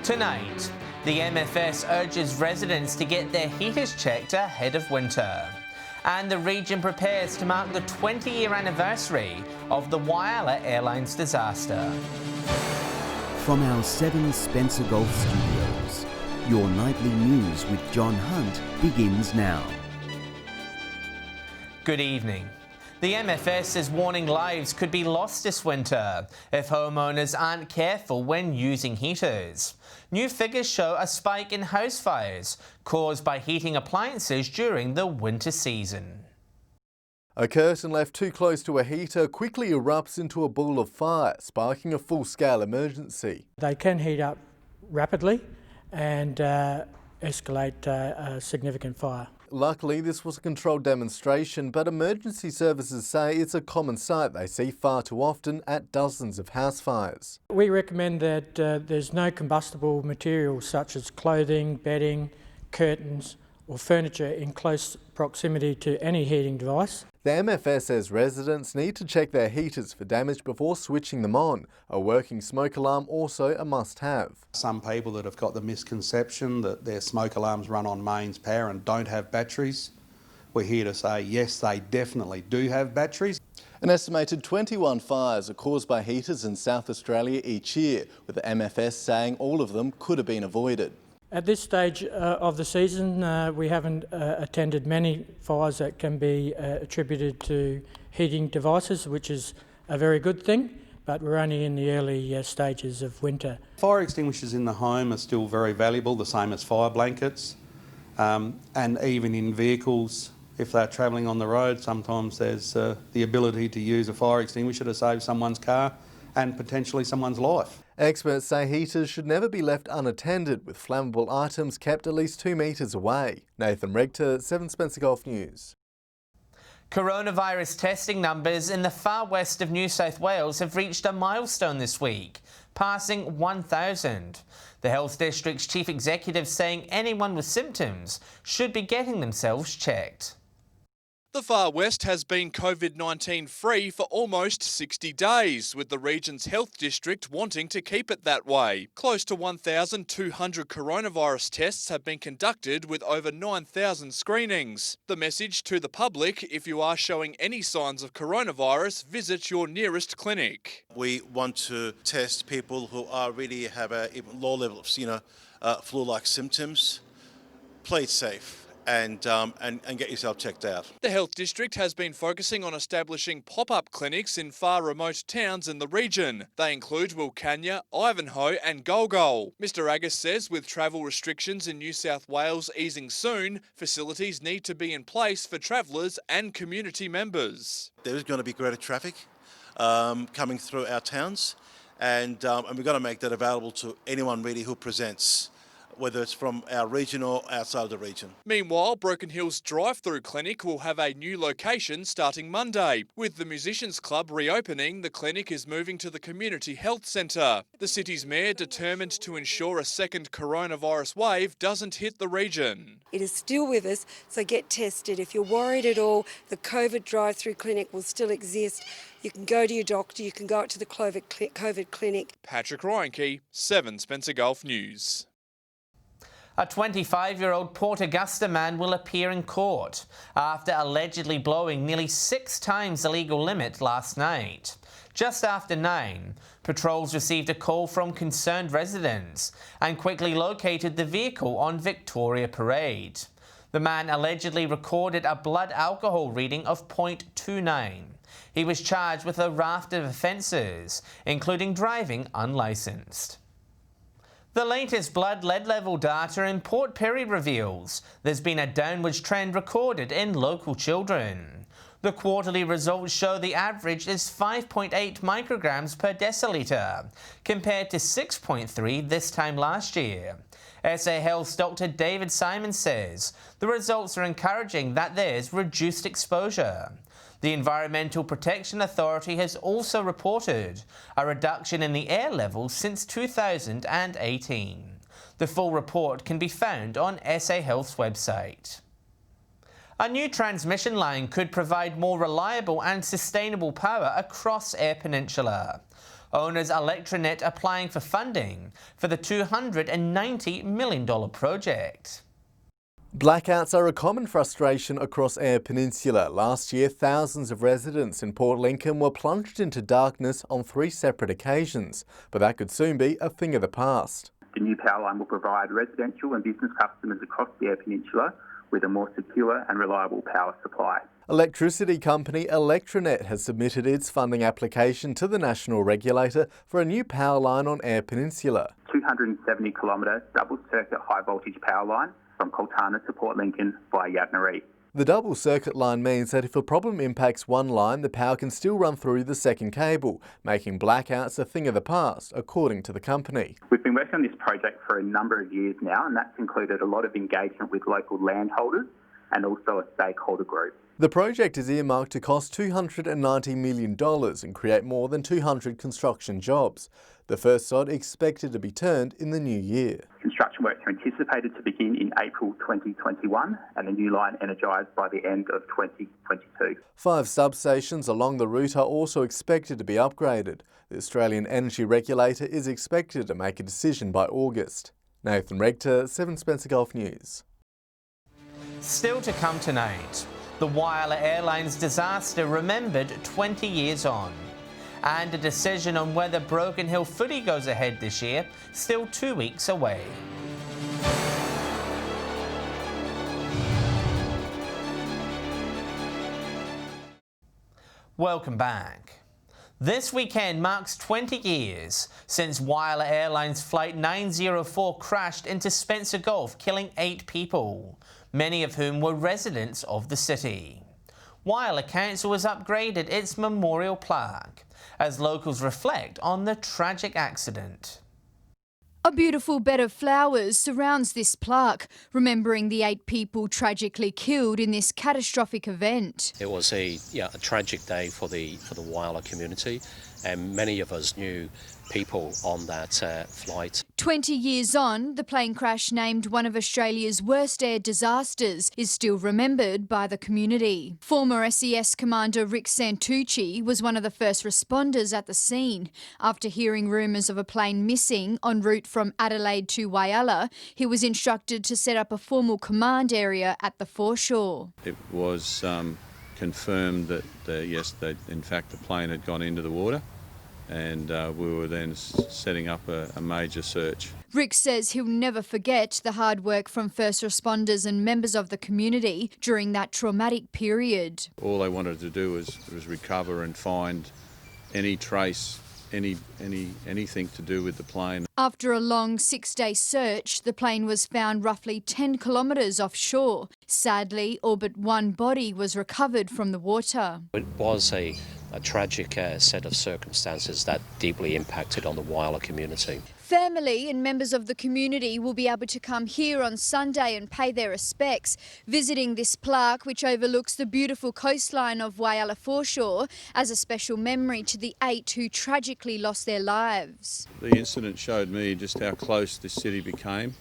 Tonight, the MFS urges residents to get their heaters checked ahead of winter. And the region prepares to mark the 20-year anniversary of the Whyalla Airlines disaster. From our 7 Spencer Golf Studios, your nightly news with John Hunt begins now. Good evening. The MFS is warning lives could be lost this winter if homeowners aren't careful when using heaters. New figures show a spike in house fires caused by heating appliances during the winter season. A curtain left too close to a heater quickly erupts into a ball of fire, sparking a full-scale emergency. They can heat up rapidly and escalate a significant fire. Luckily, this was a controlled demonstration, but emergency services say it's a common sight they see far too often at dozens of house fires. We recommend that there's no combustible materials such as clothing, bedding, curtains or furniture in close proximity to any heating device. The MFS says residents need to check their heaters for damage before switching them on. A working smoke alarm also a must-have. Some people that have got the misconception that their smoke alarms run on mains power and don't have batteries, we're here to say yes, they definitely do have batteries. An estimated 21 fires are caused by heaters in South Australia each year, with the MFS saying all of them could have been avoided. At this stage of the season, we haven't attended many fires that can be attributed to heating devices, which is a very good thing, but we're only in the early stages of winter. Fire extinguishers in the home are still very valuable, the same as fire blankets, and even in vehicles, if they're travelling on the road, sometimes there's the ability to use a fire extinguisher to save someone's car and potentially someone's life. Experts say heaters should never be left unattended, with flammable items kept at least 2 metres away. Nathan Regter, 7 Spencer Golf News. Coronavirus testing numbers in the far west of New South Wales have reached a milestone this week, passing 1,000. The Health District's Chief Executive saying anyone with symptoms should be getting themselves checked. The Far West has been COVID-19 free for almost 60 days, with the region's health district wanting to keep it that way. Close to 1,200 coronavirus tests have been conducted with over 9,000 screenings. The message to the public: if you are showing any signs of coronavirus, visit your nearest clinic. We want to test people who are really have a low level of flu-like symptoms. Play it safe. And get yourself checked out. The Health District has been focusing on establishing pop-up clinics in far remote towns in the region. They include Whyalla, Ivanhoe and Golgol. Mr Agus says with travel restrictions in New South Wales easing soon, facilities need to be in place for travellers and community members. There is going to be greater traffic coming through our towns, and we've got to make that available to anyone really who presents, whether it's from our region or outside of the region. Meanwhile, Broken Hill's drive-through clinic will have a new location starting Monday. With the Musicians Club reopening, the clinic is moving to the Community Health Centre. The city's mayor determined to ensure a second coronavirus wave doesn't hit the region. It is still with us, so get tested. If you're worried at all, the COVID drive-through clinic will still exist. You can go to your doctor, you can go to the COVID clinic. Patrick Ryanke, 7 Spencer Golf News. A 25-year-old Port Augusta man will appear in court after allegedly blowing nearly 6 times the legal limit last night. Just after 9, patrols received a call from concerned residents and quickly located the vehicle on Victoria Parade. The man allegedly recorded a blood alcohol reading of 0.29. He was charged with a raft of offences, including driving unlicensed. The latest blood lead level data in Port Pirie reveals there's been a downwards trend recorded in local children. The quarterly results show the average is 5.8 micrograms per decilitre, compared to 6.3 this time last year. SA Health's Dr. David Simon says the results are encouraging that there's reduced exposure. The Environmental Protection Authority has also reported a reduction in the air levels since 2018. The full report can be found on SA Health's website. A new transmission line could provide more reliable and sustainable power across Eyre Peninsula. Owners Electronet applying for funding for the $290 million project. Blackouts are a common frustration across Eyre Peninsula. Last year, thousands of residents in Port Lincoln were plunged into darkness on 3 separate occasions, but that could soon be a thing of the past. The new power line will provide residential and business customers across the Eyre Peninsula with a more secure and reliable power supply. Electricity company Electronet has submitted its funding application to the national regulator for a new power line on Eyre Peninsula. 270 kilometre double circuit high voltage power line from Coltana to Port Lincoln via Yabnaree. The double circuit line means that if a problem impacts one line, the power can still run through the second cable, making blackouts a thing of the past, according to the company. We've been working on this project for a number of years now, and that's included a lot of engagement with local landholders and also a stakeholder group. The project is earmarked to cost $290 million and create more than 200 construction jobs. The first sod expected to be turned in the new year. Construction works are anticipated to begin in April 2021 and the new line energised by the end of 2022. 5 substations along the route are also expected to be upgraded. The Australian Energy Regulator is expected to make a decision by August. Nathan Rector, 7 Spencer Gulf News. Still to come tonight, the Whyalla Airlines disaster remembered 20 years on. And a decision on whether Broken Hill footy goes ahead this year, still 2 weeks away. Welcome back. This weekend marks 20 years since Whyalla Airlines Flight 904 crashed into Spencer Gulf, killing 8 people, many of whom were residents of the city. Whyalla Council has upgraded its memorial plaque as locals reflect on the tragic accident. A beautiful bed of flowers surrounds this plaque, remembering the 8 people tragically killed in this catastrophic event. It was a tragic day for the Whyalla community, and many of us knew people on that flight. 20 years on, the plane crash, named one of Australia's worst air disasters, is still remembered by the community. Former SES Commander Rick Santucci was one of the first responders at the scene. After hearing rumours of a plane missing en route from Adelaide to Whyalla, he was instructed to set up a formal command area at the foreshore. It was confirmed that, in fact, the plane had gone into the water. And we were then setting up a major search. Rick says he'll never forget the hard work from first responders and members of the community during that traumatic period. All they wanted to do was recover and find any trace, anything to do with the plane. After a long 6-day search, the plane was found roughly 10 kilometres offshore. Sadly, all but one body was recovered from the water. It was a tragic set of circumstances that deeply impacted on the Whyalla community. Family and members of the community will be able to come here on Sunday and pay their respects, visiting this plaque which overlooks the beautiful coastline of Whyalla foreshore as a special memory to the 8 who tragically lost their lives. The incident showed me just how close this city became.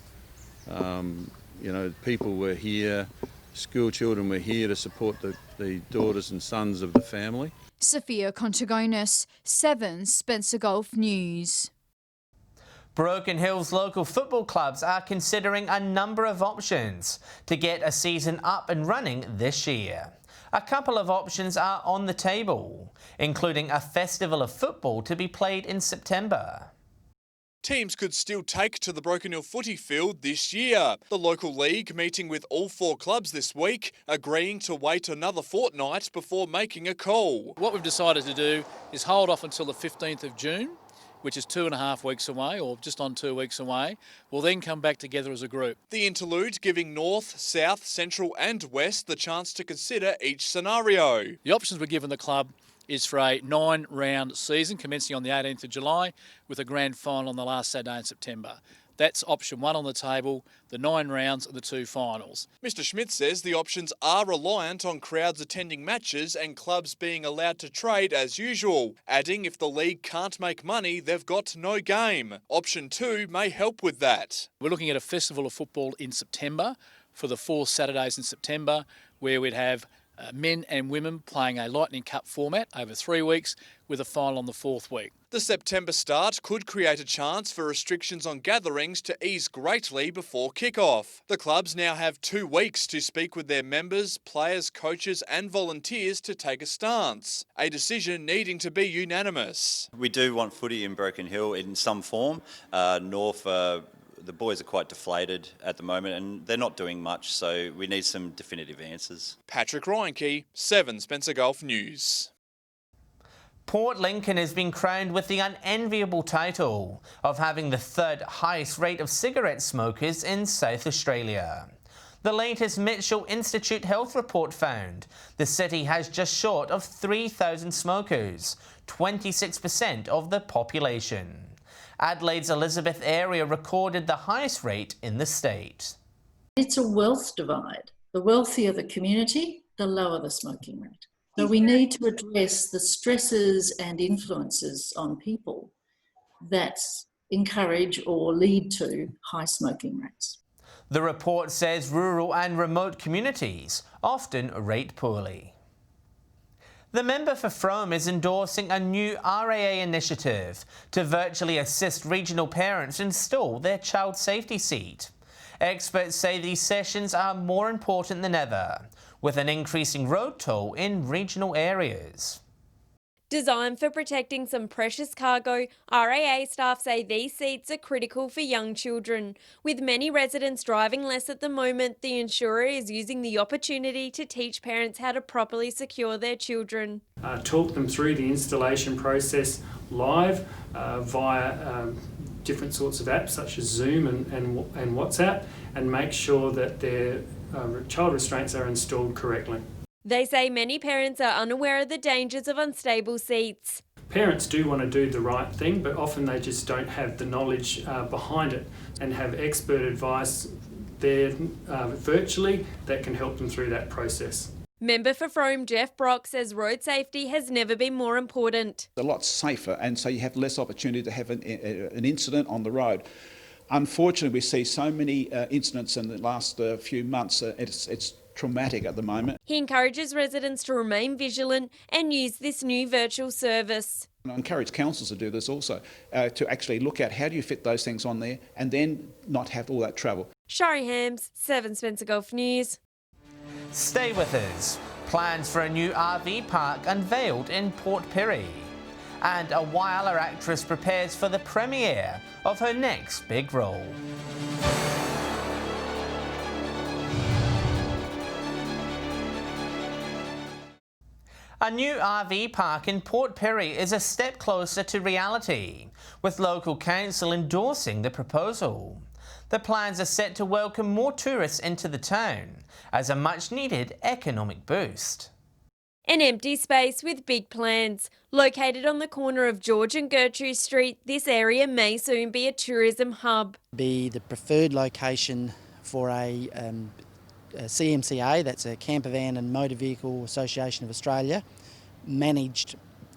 People were here, school children were here to support the daughters and sons of the family. Sophia Contagonis, 7 Spencer Gulf News. Broken Hill's local football clubs are considering a number of options to get a season up and running this year. A couple of options are on the table, including a festival of football to be played in September. Teams could still take to the Broken Hill footy field this year. The local league meeting with all 4 clubs this week, agreeing to wait another fortnight before making a call. What we've decided to do is hold off until the 15th of June, which is 2.5 weeks away, or just on 2 weeks away. We'll then come back together as a group. The interlude giving North, South, Central and West the chance to consider each scenario. The options we're given the club is for a 9-round season commencing on the 18th of July with a grand final on the last Saturday in September. That's option 1 on the table, the 9 rounds and the 2 finals. Mr Schmidt says the options are reliant on crowds attending matches and clubs being allowed to trade as usual, adding if the league can't make money, they've got no game. Option 2 may help with that. We're looking at a festival of football in September for the 4 Saturdays in September, where we'd have men and women playing a Lightning Cup format over 3 weeks with a final on the 4th week. The September start could create a chance for restrictions on gatherings to ease greatly before kick-off. The clubs now have 2 weeks to speak with their members, players, coaches and volunteers to take a stance, a decision needing to be unanimous. We do want footy in Broken Hill in some form. North, the boys are quite deflated at the moment and they're not doing much, so we need some definitive answers. Patrick Reinke, 7 Spencer Gulf News. Port Lincoln has been crowned with the unenviable title of having the 3rd highest rate of cigarette smokers in South Australia. The latest Mitchell Institute Health report found the city has just short of 3,000 smokers, 26% of the population. Adelaide's Elizabeth area recorded the highest rate in the state. It's a wealth divide. The wealthier the community, the lower the smoking rate. So we need to address the stresses and influences on people that encourage or lead to high smoking rates. The report says rural and remote communities often rate poorly. The member for Frome is endorsing a new RAA initiative to virtually assist regional parents install their child safety seat. Experts say these sessions are more important than ever, with an increasing road toll in regional areas. Designed for protecting some precious cargo, RAA staff say these seats are critical for young children. With many residents driving less at the moment, the insurer is using the opportunity to teach parents how to properly secure their children. Talk them through the installation process live via different sorts of apps such as Zoom and WhatsApp, and make sure that their child restraints are installed correctly. They say many parents are unaware of the dangers of unstable seats. Parents do want to do the right thing, but often they just don't have the knowledge behind it and have expert advice there virtually that can help them through that process. Member for Frome Jeff Brock says road safety has never been more important. A lot safer, and so you have less opportunity to have an incident on the road. Unfortunately, we see so many incidents in the last few months. It's traumatic at the moment. He encourages residents to remain vigilant and use this new virtual service. And I encourage councils to do this also, to actually look at how do you fit those things on there and then not have all that travel. Shari Hams, 7 Spencer Gulf News. Stay with us. Plans for a new RV park unveiled in Port Pirie. And a Whyalla actress prepares for the premiere of her next big role. A new RV park in Port Pirie is a step closer to reality, with local council endorsing the proposal. The plans are set to welcome more tourists into the town as a much-needed economic boost. An empty space with big plans. Located on the corner of George and Gertrude Street, this area may soon be a tourism hub. Be the preferred location for a CMCA, that's a Camper Van and Motor Vehicle Association of Australia, managed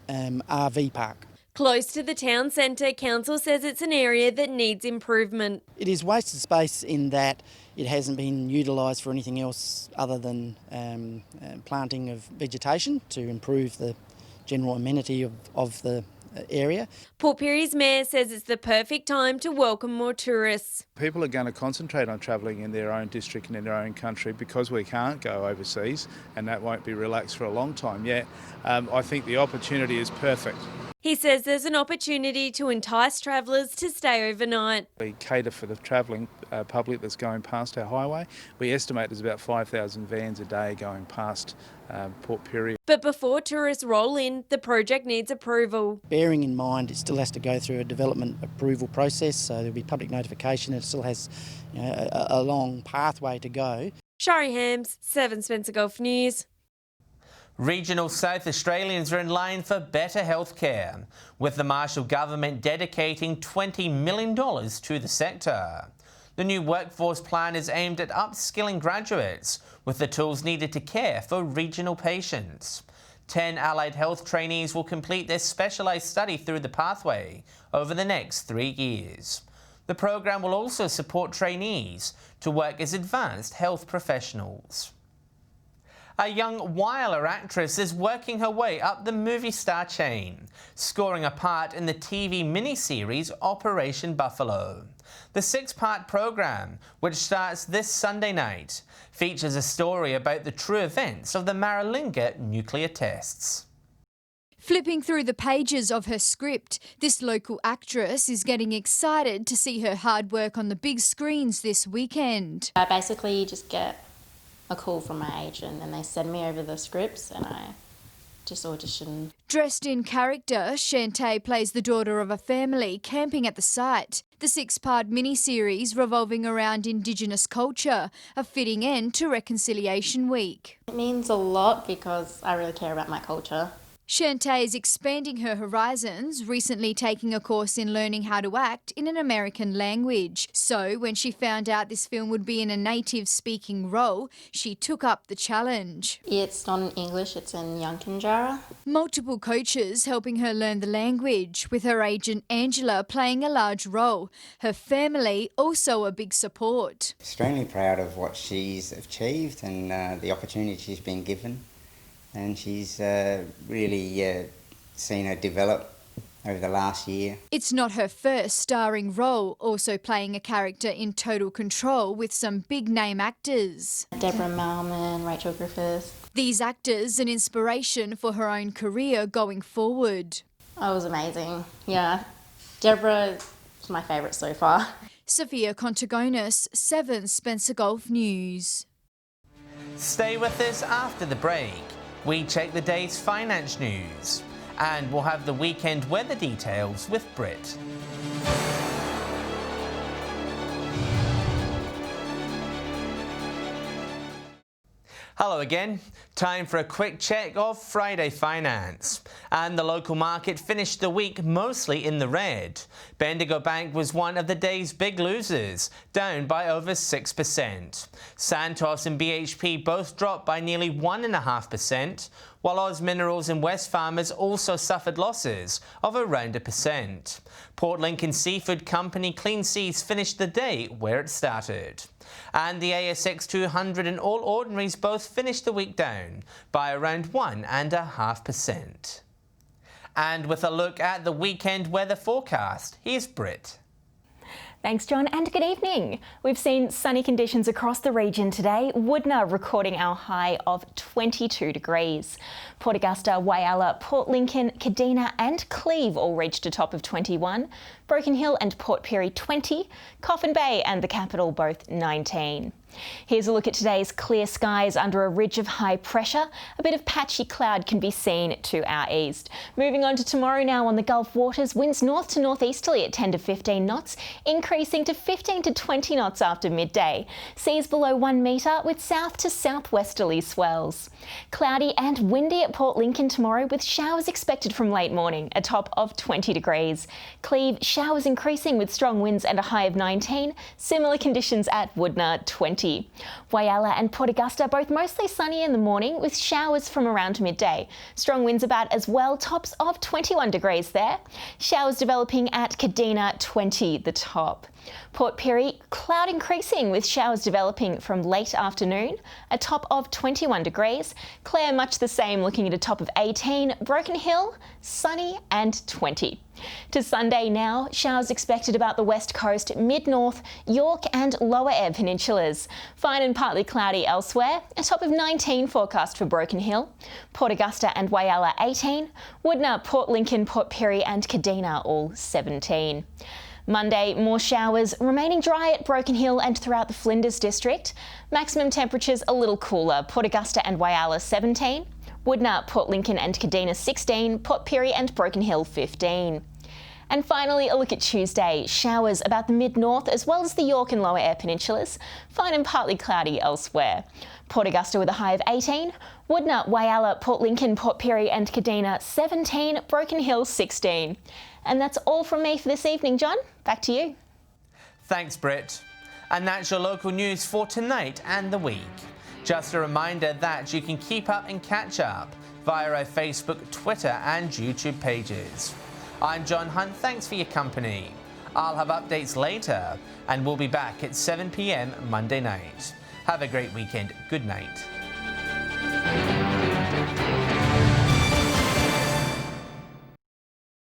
RV park. Close to the town centre, council says it's an area that needs improvement. It is wasted space in that it hasn't been utilised for anything else other than planting of vegetation to improve the general amenity of the area. Port Pirie's mayor says it's the perfect time to welcome more tourists. People are going to concentrate on travelling in their own district and in their own country because we can't go overseas, and that won't be relaxed for a long time yet. I think the opportunity is perfect. He says there's an opportunity to entice travellers to stay overnight. We cater for the travelling public that's going past our highway. We estimate there's about 5,000 vans a day going past Port Pirie. But before tourists roll in, the project needs approval. Bearing in mind it still has to go through a development approval process, so there'll be public notification. It still has a long pathway to go. Shari Hams, 7 Spencer Gulf News. Regional South Australians are in line for better health care, with the Marshall government dedicating $20 million to the sector. The new workforce plan is aimed at upskilling graduates with the tools needed to care for regional patients. 10 allied health trainees will complete their specialised study through the pathway over the next 3 years. The program will also support trainees to work as advanced health professionals. A young Whyalla actress is working her way up the movie star chain, scoring a part in the TV miniseries Operation Buffalo. The 6-part programme, which starts this Sunday night, features a story about the true events of the Maralinga nuclear tests. Flipping through the pages of her script, this local actress is getting excited to see her hard work on the big screens this weekend. I basically just get a call from my agent and they send me over the scripts and I just audition. Dressed in character, Shantae plays the daughter of a family camping at the site. The 6-part miniseries revolving around Indigenous culture, a fitting end to Reconciliation Week. It means a lot because I really care about my culture. Shantae is expanding her horizons, recently taking a course in learning how to act in an American language. So when she found out this film would be in a native speaking role, she took up the challenge. It's not in English, it's in Yankunytjatjara. Multiple coaches helping her learn the language, with her agent Angela playing a large role. Her family also a big support. Extremely proud of what she's achieved and the opportunity she's been given. And she's really seen her develop over the last year. It's not her first starring role, also playing a character in Total Control with some big-name actors. Deborah Malman, Rachel Griffith. These actors an inspiration for her own career going forward. Oh, it was amazing. Yeah, Deborah is my favourite so far. Sophia Contagonis, 7 Spencer Gulf News. Stay with us after the break. We check the day's finance news, and we'll have the weekend weather details with Britt. Hello again. Time for a quick check of Friday finance. And the local market finished the week mostly in the red. Bendigo Bank was one of the day's big losers, down by over 6%. Santos and BHP both dropped by nearly 1.5%, while Oz Minerals and Wesfarmers also suffered losses of around 1%. Port Lincoln Seafood Company Clean Seas finished the day where it started. And the ASX 200 and All Ordinaries both finished the week down by around 1.5%. And with a look at the weekend weather forecast, here's Britt. Thanks, John, and good evening. We've seen sunny conditions across the region today, Woodna recording our high of 22 degrees. Port Augusta, Whyalla, Port Lincoln, Kadina and Cleve all reached a top of 21, Broken Hill and Port Pirie 20, Coffin Bay and the capital both 19. Here's a look at today's clear skies under a ridge of high pressure. A bit of patchy cloud can be seen to our east. Moving on to tomorrow now on the Gulf waters, winds north to northeasterly at 10 to 15 knots, increasing to 15 to 20 knots after midday. Seas below 1 metre with south to southwesterly swells. Cloudy and windy at Port Lincoln tomorrow with showers expected from late morning, a top of 20 degrees. Cleve, showers increasing with strong winds and a high of 19. Similar conditions at Woodna, 20. Whyalla and Port Augusta both mostly sunny in the morning with showers from around midday. Strong winds about as well, tops of 21 degrees there. Showers developing at Kadina, 20 the top. Port Pirie, cloud increasing with showers developing from late afternoon, a top of 21 degrees. Clare much the same, looking at a top of 18. Broken Hill, sunny and 20. To Sunday now, showers expected about the west coast, mid-north, York and lower Eyre peninsulas. Fine and partly cloudy elsewhere, a top of 19 forecast for Broken Hill. Port Augusta and Whyalla 18. Woodna, Port Lincoln, Port Pirie and Kadina all 17. Monday, more showers, remaining dry at Broken Hill and throughout the Flinders district. Maximum temperatures a little cooler, Port Augusta and Whyalla 17. Woodna, Port Lincoln and Kadina 16, Port Pirie and Broken Hill 15. And finally, a look at Tuesday. Showers about the mid-north as well as the York and lower Eyre peninsulas. Fine and partly cloudy elsewhere. Port Augusta with a high of 18. Woodna, Whyalla, Port Lincoln, Port Pirie and Kadina 17. Broken Hill 16. And that's all from me for this evening, John. Back to you. Thanks, Britt. And that's your local news for tonight and the week. Just a reminder that you can keep up and catch up via our Facebook, Twitter and YouTube pages. I'm John Hunt, thanks for your company. I'll have updates later and we'll be back at 7 p.m. Monday night. Have a great weekend. Good night. you.